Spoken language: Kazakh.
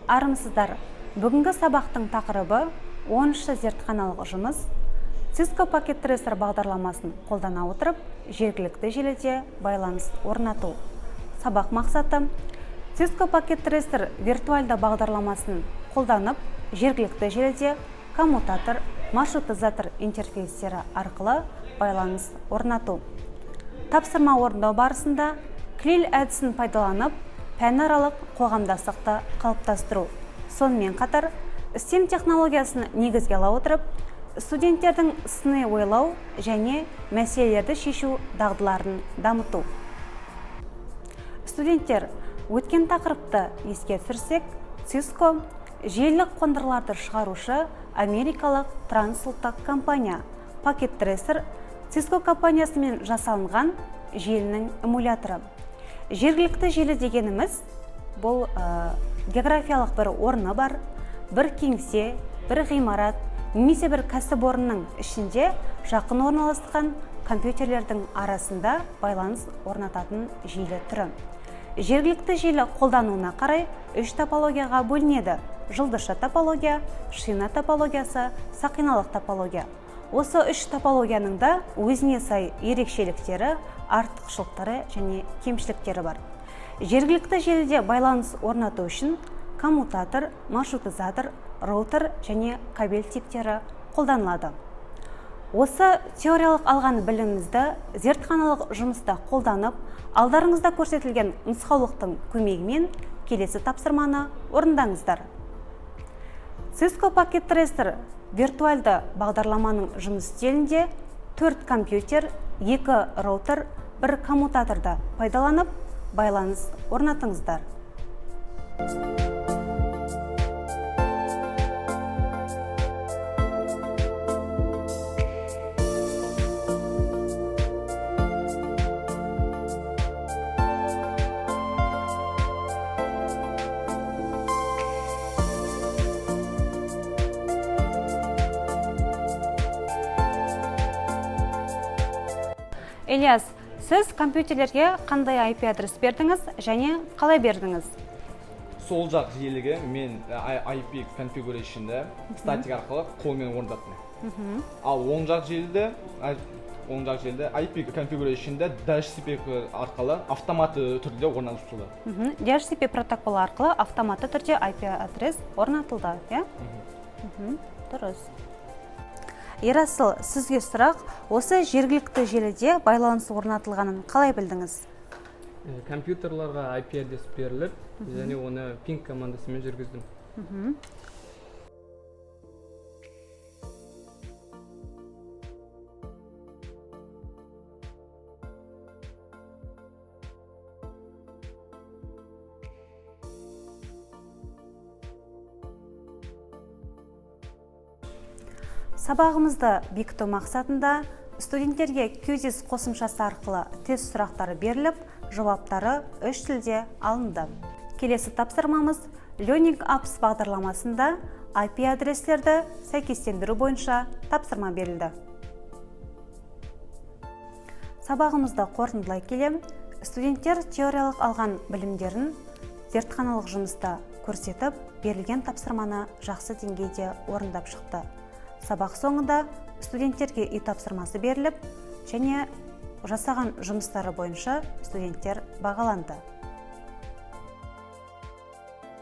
Армысыздар. Бүгінгі сабақтың тақырыбы 10-шы зертханалық жұмыс Cisco Packet Tracer бағдарламасын қолдана отырып, жергілікті желіде байланыс орнату. Сабақ мақсаты Cisco Packet Tracer виртуальды бағдарламасын қолданып, жергілікті желіде коммутатор, маршрутизатор интерфейстері арқылы байланыс орнату. Тапсырма орындау барысында клил әдісін пайдаланып, пәнаралық қоғамдастықты қалыптастыру. Сонымен қатар, STEM технологиясын негізге ала отырып, студенттердің сыни ойлау және мәселелерді шешу дағдыларын дамыту. Студенттер, өткен тақырыпты еске түсірсек, Cisco желілік қондырғыларды шығарушы америкалық трансұлттық компания Packet Tracer Cisco компаниясымен жасалынған желінің эмуляторы. Жергілікті желі дегеніміз бұл географиялық бір орны бар, бір кеңсе, бір ғимарат, немесе бір кәсіпорынның ішінде жақын орналасқан компьютерлердің арасында байланыс орнататын желі түрі. Жергілікті желі қолдануына қарай 3 топологияға бөлінеді: жылдыша топология, шина топологиясы, сақиналық топология. Осы 3 топологияның да өзіне сай ерекшеліктері, артықшылықтары және кемшіліктері бар. Жергілікті желіде байланыс орнату үшін коммутатор, маршрутизатор, роутер және кабель типтері қолданылады. Осы теориялық алған біліміңізді зертханалық жұмыста қолданып, алдарыңызда көрсетілген нұсқаулықтың көмегімен келесі тапсырманы орындаңыздар. Cisco Packet Tracer виртуальды бағдарламаның жұмыс стилінде 4 компьютер, 2 роутер, 1 коммутаторды пайдаланып, байланыс орнатыңыздар. Ильяс, сіз компьютерлерге қандай IP адрес бердіңіз және қалай бердіңіз? Сол жақ желіге мен IP configuration'да статик арқылы қолмен орындаттым. Ал оң жақ желіде IP configuration'да DHCP арқылы автоматты түрде орнатылды. DHCP протоколы арқылы автоматты түрде IP адрес орнатылды, иә? Дұрыс. Ерасыл, сізге сұрақ, осы жергілікті желіде байланыс орнатылғанын қалай білдіңіз? Компьютерларға IP адрес беріліп, және оны ping командасымен жүргіздім. Сабағымызды бекіту мақсатында студенттерге QGIS қосымшасы арқылы тест сұрақтары беріліп, жауаптары 3 тілде алынды. Келесі тапсырмамыз Learning Apps бағдарламасында IP адрестерді сәйкестендіру бойынша тапсырма берілді. Сабағымызды қорытындылай келе, студенттер теориялық алған білімдерін зертханалық жұмыста көрсетіп, берілген тапсырманы жақсы деңгейде орындап шықты. Сабақ соңында студенттерге үй тапсырмасы беріліп, және жасаған жұмыстары бойынша студенттер бағаланды.